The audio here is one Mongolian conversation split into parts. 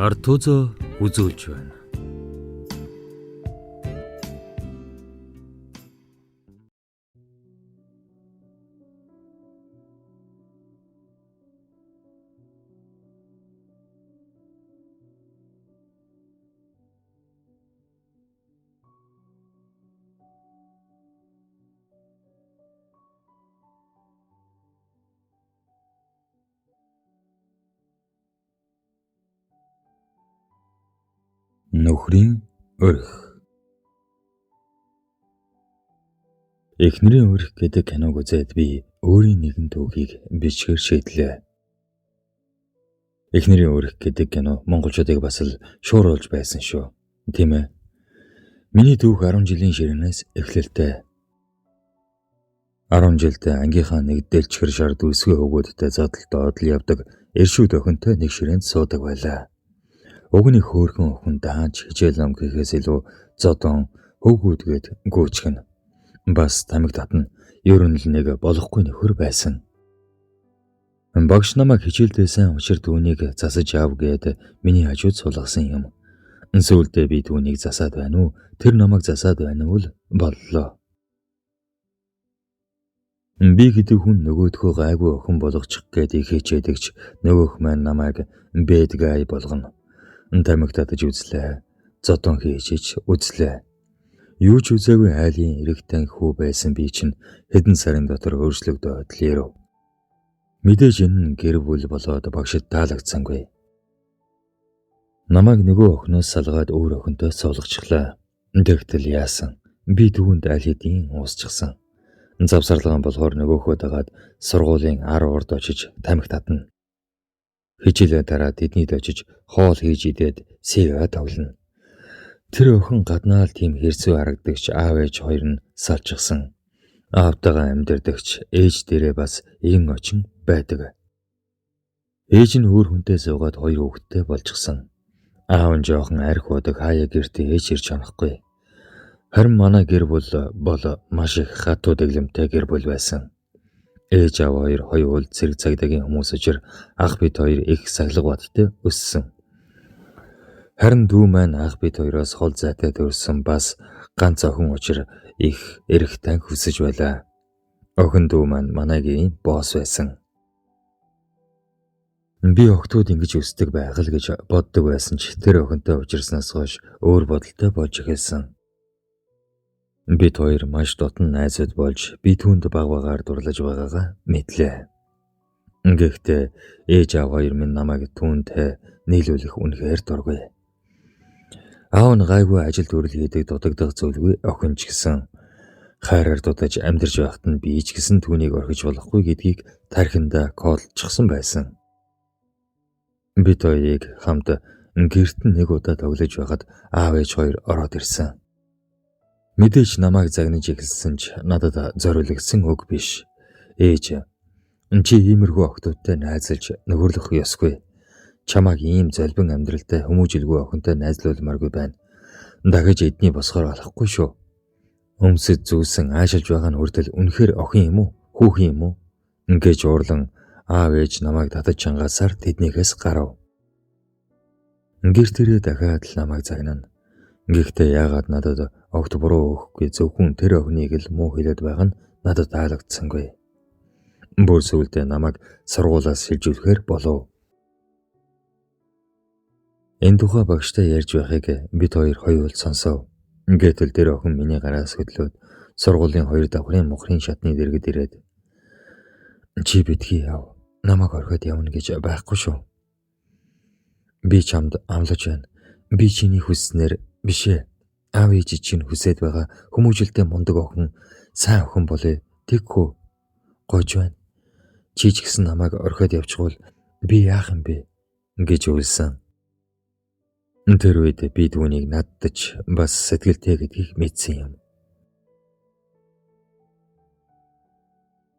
ард тузоо үзүүлж байна. Нөхрийн өрх. Эхнэрийн өрх гэдэг киног үзээд би өөрийн нэгэн түүхийг бичгээр шийдлээ. Эхнэрийн өрх гэдэг кино монголчуудыг бас л шуурулж байсан шүү. Тийм ээ. Миний түүх 10 жилийн ширээнээс эхлэлтэй. 10 жилд ангийнхаа нэгдэл чихэр шар дүрсгээ өгөөдтэй задлаа додол явдаг эршүүд охинтой нэг ширээнд суудаг байлаа. Уг нэг хөөрхөн охин даанч хичээл ном гэхээс илүү зодон хөвгүүдгээд гүйчихнэ. Бас тамиг татна. Ер нь л нэг болохгүй нөхөр байсан. Багш намайг хичээлдээ сайн учир түүнийг засаж аав гээд миний хажууд суулгасан юм. Сүүлдээ би түүнийг засаад байна уу? Тэр намайг засаад байна уу л боллоо. Би гэдэг хүн нөгөөдхөө гайгүй охин болгочих гээд их хичээдэгч нөгөөх маань намайг bad guy болгоно. Тамиг татаж үзлээ. Зодон хийжиж үзлээ. Юу ч үзээгүй айлын эрэгтэн хүү байсан би чинь хэдэн сарын дотор өөрчлөгдөөд л ирэв. Мэдээж энэ гэр бүл болоод багшид таалагдсангүй. Намайг нөгөө охиноос салгаад өөр охинтой суулгачихлаа. Тэгтэл яасан? Би түүнд аль хэдийн уусчихсан. Завсарлаган болохоор нөгөөхөө дагаад сургуулийн 10 урд очиж тамиг татна. Хичээлээ дараа тэднийд очиж хоол хийж идээд сига тавлна. Тэр охин гаднаа л тийм хэрцүү харагдагч аав ээж хоёр нь салчихсан. Аавтайгаа амьдэрдэгч ээж дээрээ бас эрен очин байдаг. Ээж нь өөр хүнтэй суугаад 2 хүүхэдтэй болчихсон. Аав нь жоохон арх бодог хаяа гэртээ ээж ирж онохгүй. Харин манай гэр бүл маш их хатуу дэглэмтэй гэр бүл байсан. Ээж аав хоёр хоёул зэрэг цагдаагийн хүмүүс учир ах бид хоёр их сахилга баттай өссөн. Харин дүү маань ах бид хоёроос хол зайтай төрсөн бас ганц охин учир их эрэгтэй хүсэж байлаа. Охин дүү маань манайгийн босс байсан. Би охтууд ингэж өсдөг байх л гэж боддог байсан ч тэр охинтой уулзсанаас хойш өөр бодолтой болж эхэлсэн. Бид хоёр маш дотн найзууд болж би түүнд баг багаар дурлаж байгаагаа мэдлээ. Гэхдээ ээж аав хоёр минь намайг түүнд нийлүүлэх үнэхээр дургүй. Аав нь гайгүй ажил төрөл хийдэг дутагдах зүйлгүй охин ч гэсэн хайраар дутаж амьдарч байхад нь би ч гэсэн түүнийг орхиж болохгүй гэдгийг тархинда коолчихсан байсан. Бид хоёрыг хамт гэрт нэг удаа тоглож байхад аав ээж хоёр ороод ирсэн. Мэдээж намайг загнаж эхэлсэн ч надад зориулсан үг биш. Ээж, чи иймэрхүү охтуудтай найзалж нөхөрлөх ёсгүй. Чамайг ийм золбин амьдралтай хүмүүжилгүй охинтой найзлуулмааргүй байна. Дахиж эдний босгоор болохгүй шүү. Өмсөд зүүсэн аашилж байгаа нь хүртэл үнэхээр охин юм уу? Хүүхэн юм уу? Ингэж уурлан аав ээж намайг татаж чангаасаар тэднийхээс гарав. Гэрт ирээ дахиад л намайг загнана. Гэхдээ яагаад надад огт буруу өгөхгүй зөвхөн тэр охиныг л муу хэлээд байгаа нь надад таалагдсангүй. Бүр сүүлдээ намайг сургуулиас шилжүүлэхээр болов. Энэ тухай багштай ярьж байхыг бид хоёр хоёул сонсов. Гэтэл тэр охин миний гараас хөдлөөд сургуулийн 2 давхрын мухрын шатны дэргэд ирээд чи битгий яв. Намайг орхиод явна гэж байхгүй шүү. Би чамд амлаж байна. Би чиний хүсснээр бишээ. Аав ээж чинь хүсээд байгаа хүмүүжилтэй мундаг охин, сайн охин болъё. Тэгхүү. Гойж байна. Чи ч гэсэн намайг орхиод явчихвал би яах юм бэ? Гэж үлсэн. Тэр үед би түүнийг наддаж бас сэтгэлтэй гэдгийг мэдсэн юм.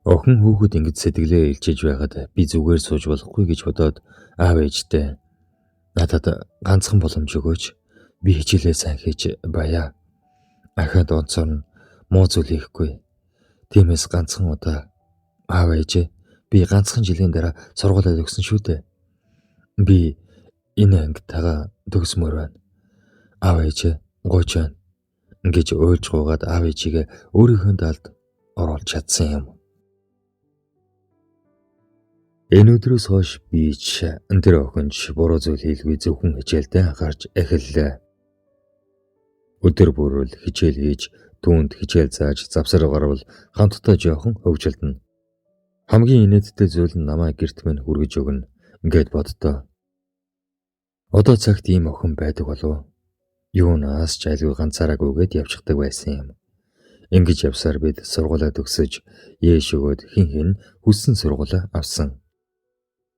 Охин хүүхэд ингэж сэтгэлээ илчиж байгаад би зүгээр сууж болохгүй гэж бодоод аав ээжтэй надад ганцхан боломж өгөөч. Би хичээлээ сайн хийж баяа. Ахад онцорно. Муу зүйл хийхгүй. Тиймээс ганцхан удаа аав ээжээ би ганцхан жилийн дараа сургуулиуд өгсөн шүү дээ. Би Энэ анги тагаа төгсмөр байна. Аав ээжээ гуйж байна гэж уйлж гуугаад аав ээжигээ өөрийнхөө талд оруулж чадсан юм. Энэ өдрөөс хойш би тэр охинч буруу зүйл хийлгүй зөвхөн хичээлдээ анхаарч эхэллээ. Өдөр бүр хичээл хийж түүнд хичээл зааж завсар гарвал хамтдаа жоохон хөвгөлдөнө. Хамгийн инээдтэй зүйл нь намайг гэрт минь хүргэж өгнө гэд боддоо. Одоо цагт ийм охин байдаг болов. Юунаас ч айлгүй ганцаараагүйгээд явчихдаг байсан юм. Ингэж явсаар бид сургуулаа төгсөж ээш өгөөд хин хүссэн сургуулаа авсан.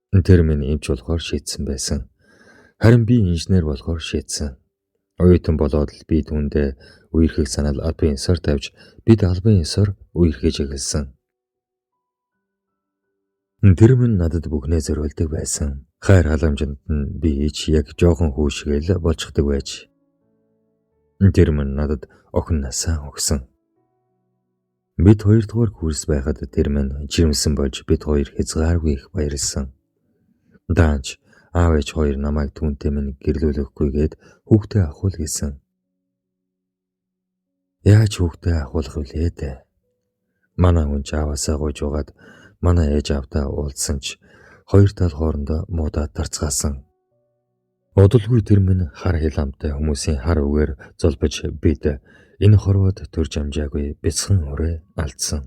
Тэр минь эмч болохоор шийдсэн байсан. Харин би инженер болохоор шийдсэн. Оюутан болоод л би түүндээ үерхэх санаал албан ёсоор тавьж бид албан ёсоор үерхэж эхэлсэн. Тэр минь надад бүхнээ зориулдаг байсан. Хайр халамжинд нь би яг жоохон хүүшгээл болчихдаг байж. Тэр минь надад охин насаа өгсөн. Бид 2 дугаар курс байхад тэр минь жирэмсэн болж бид хоёр хязгааргүй их баярлсан. Даанч аав ээж хоёр намайг түүнтэй минь гэрлүүлэхгүйгээд хүүхдээ авах гэсэн. Яаж хүүхдээ авах вүлээ дээ? Манай хүн ааваасаа гуйж угаад манай ээж аавдаа уулзсан ч хоёр тал хоорондоо муудаад тарцгаасан. Удалгүй тэр минь хар хиламтай хүмүүсийн хар үгээр золбож бид энэ хорвоод төрж амжаагүй бяцхан өрөө алдсан.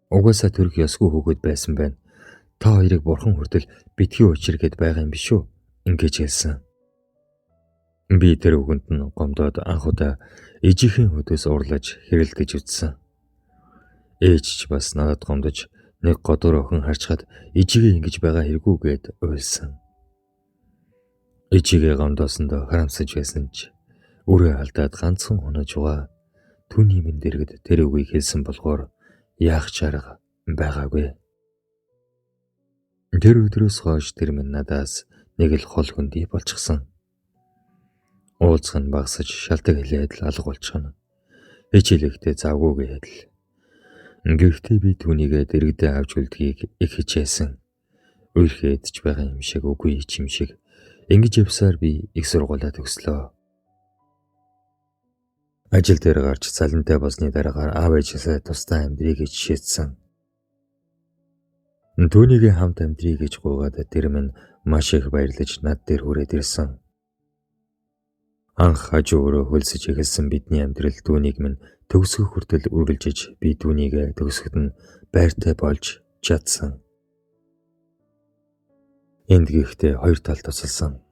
Угаасаа төрөх ёсгүй хүүхэд байсан байна. Та хоёрыг бурхан хүртэл битгий учир гэд байгаа юм биш үү? Ингэж хэлсэн. Би тэр үгэнд нь гомдоод анх удаа ээжийнхээ хөдөөс урлаж хэрэлдэж үзсэн. Ээж ч бас надад гомдож нэг годор охин харчхад ээжигээ ингэж байгаа хэрэггүй гэд уйлсан. Ээжигээ гомдоосондоо харамсаж байсан ч үрээ алдаад ганцхан унаж угаа түүний минь дэргэд тэр үгийг хэлсэн болохоор яах ч арга байгаагүй. Тэр өдрөөс хойш тэр минь надаас нэг л хол хөндий болчихсон. Уулзах нь багасж шалтак хэлээд л алга болчихно. Хичээлэхдээ завгүй гээд л. Гэхдээ би түүнийгээ дэрэгдээ авч үлдхийг их хичээсэн. Үерхэд ч байгаа юм шиг үгүй юм шиг. Ингэж явсаар би их сургуулаа төгслөө. Ажил дээр гарч цалинтай болсны дараагаар аав ээжээсээ тусдаа амьдрий гэж шийдсэн. Түүнийгээ хамт амьдрий гэж гуйгаад тэр минь маш их баярлаж над дээр хүрээд ирсэн. Анх хажуу өөрөө хөлсөж эхэлсэн бидний амьдрал түүнийг минь төгсгөх хүртэл үргэлжиж би түүнийгээ төгсгөхд нь байртай болж чадсан. Энд гэхдээ хоёр тал тусалсан.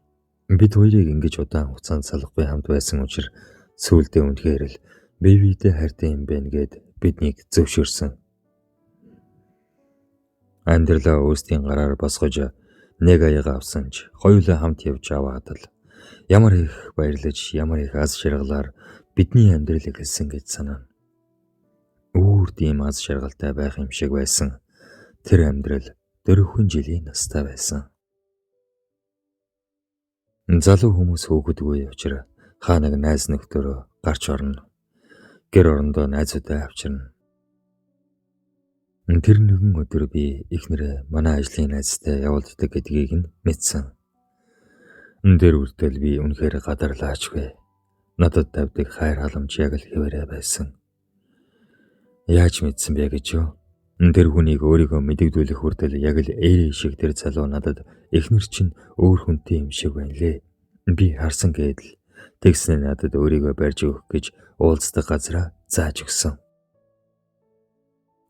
Бид хоёрыг ингэж удаан хугацаанд салахгүй хамт байсан учраас сүүлдээ үнэхээр л бие биедээ хайртай юм байна гэд биднийг зөвшөөрсөн. Амьдралаа өөрсдийн гараар босгож нэг аяга авсан ч хоёулаа хамт явж аваад л ямар их баярлаж ямар их аз жаргалаар бидний амьдрал эхэлсэн гэж санана. Үүр тийм аз жаргалтай байх юм шиг байсан. Тэр амьдрал 4 жилийн настай байсан. Залуу хүмүүс хөөгдгүй учраас хаа нэг найз нөхдөөрөө гарч орно. Гэр орондоо найзуудаа авчирна. Тэр нэгэн өдөр би ихнэрээ манай ажлын найзтай явуулдаг гэдгийг нь мэдсэн. Тэр үртэл би үнэхээр гадарлаачгүй. Надад тавьдаг хайр халамж яг л хэвээрээ байсан. Яаж мэдсэн бэ гэж юу? Тэр хүнийг өөрийгөө мэдэгдүүлэх хүртэл яг л ээрээ шиг тэр залуу надад ихнэр чинь өөр хүнтэй юм шиг байна лээ. Би харсан гэдэл тэгснэ надад өөрийгөө барьж өгөх гэж уулздаг газараа зааж өгсөн.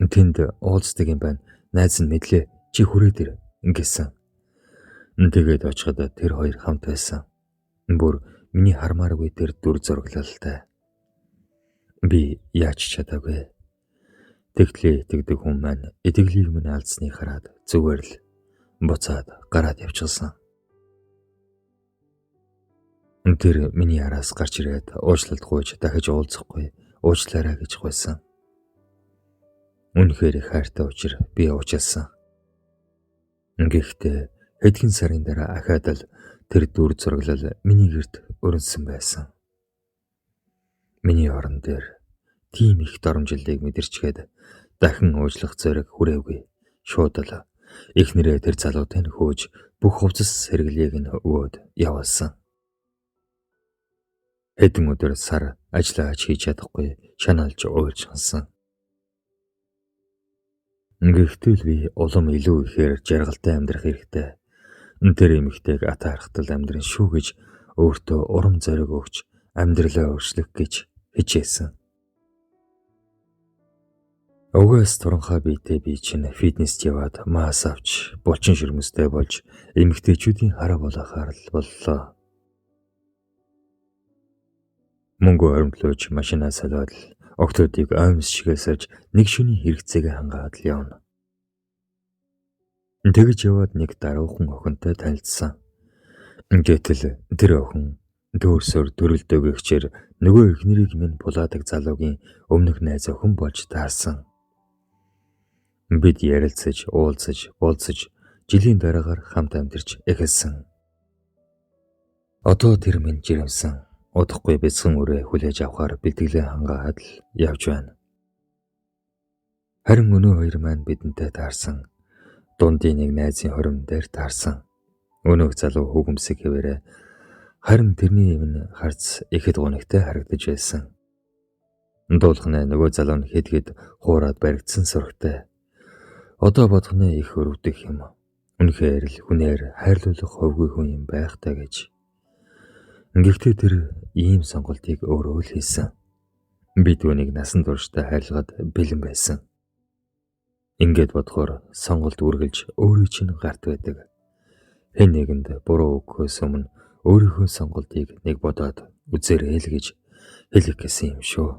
Тэнд уулздаг юм байна. Найз нь мэдлээ. Чи хүрээд ир гэсэн. Тэгээд очиход тэр хоёр хамт байсан. Бүр миний хармааргүй тэр дүр зураглалтай. Би яаж чадаагүй. Тэгтлээ итгэдэг хүн маань итгэлийг минь алдсныг хараад зүгээр л буцаад гараад явчихсан. Тэр миний араас гарч ирээд уучлалт гуйж дахиж уулзахгүй уучлаарай гэж гуйсан. Үнэхээр их хайртай учраас би уучлсан. Гэхдээ хэдхэн сарын дараа ахаад л тэр дүр зураглал миний гэрт өрнсөн байсан. Миний орон дээр тийм их доромжилтыг мэдэрчгээд дахин уучлах зориг хүрээгүй. Шууд л эхнэрээ тэр залуутай хөөж бүх хувцас сэргэлийг нь өгөөд явуулсан. Хэдэн өдөр сар ажиллаж хийж чадахгүй шаналж уйлжсан. Гэхдээ би улам илүү ихээр жаргалтай амьдрах хэрэгтэй. Тэр эмэгтэйг атаархтал амьдрын шүү гэж өөртөө урам зориг өгч амьдралаа өөрчлөх гэж хичээсэн. Угаас туранхай биетэй би чинь фитнест яваад мас авч булчин ширмэстэй болж эмэгтэйчүүдийн хараа болохаар л боллоо. Мөнгө оромтлооч машинаа солиод л октоодыг аимс шигээсэж нэг шөнийн хэрэгцээгээ хангаад л явна. Тэгж яваад нэг даруухан охинтой танилцсан. Гэтэл тэр охин дөөсөөр дөрөлдөөгөө хичээр нөгөө эхнэрийг минь булаадаг залуугийн өмнөх найз охин болж таарсан. Бид ярилцаж, уулзаж, жилийн дараагаар хамт амьдарч эхэлсэн. Одоо тэр минь жирэмсэн. Удахгүй бяцхан үрээ хүлээж авахар бэлтгэлээ хангаад л явж байна. Харин өнөө хоёр маань бидэнтэй таарсан. Дундын нэг найзын хором дээр таарсан. Өнөөх залуу хүүгэмсэг хэвээрээ харин тэрний юм нь харц ихэд гонигтай харагдаж байсан. Дуулахнаа нөгөө залуу нь хэд хуураад баригдсан сурагтай. Одоо бодохноо их өрөвдөх юм. Үнэхээр л хүнээр хайрлуулах ховгүй хүн юм байх та гэж. Гэхдээ тэр ийм сонголтыг өөрөө л хийсэн. Би түүнийг насан туршдаа хайрлагад бэлэн байсан. Ингээд бодохоор сонголт үргэлж өөрийн чинь гарт байдаг. Хэн нэгэнд буруу өгөхөөс өмнө өөрийнхөө сонголтыг нэг бодоод үзээрэй л гэж хэлэх гэсэн юм шүү.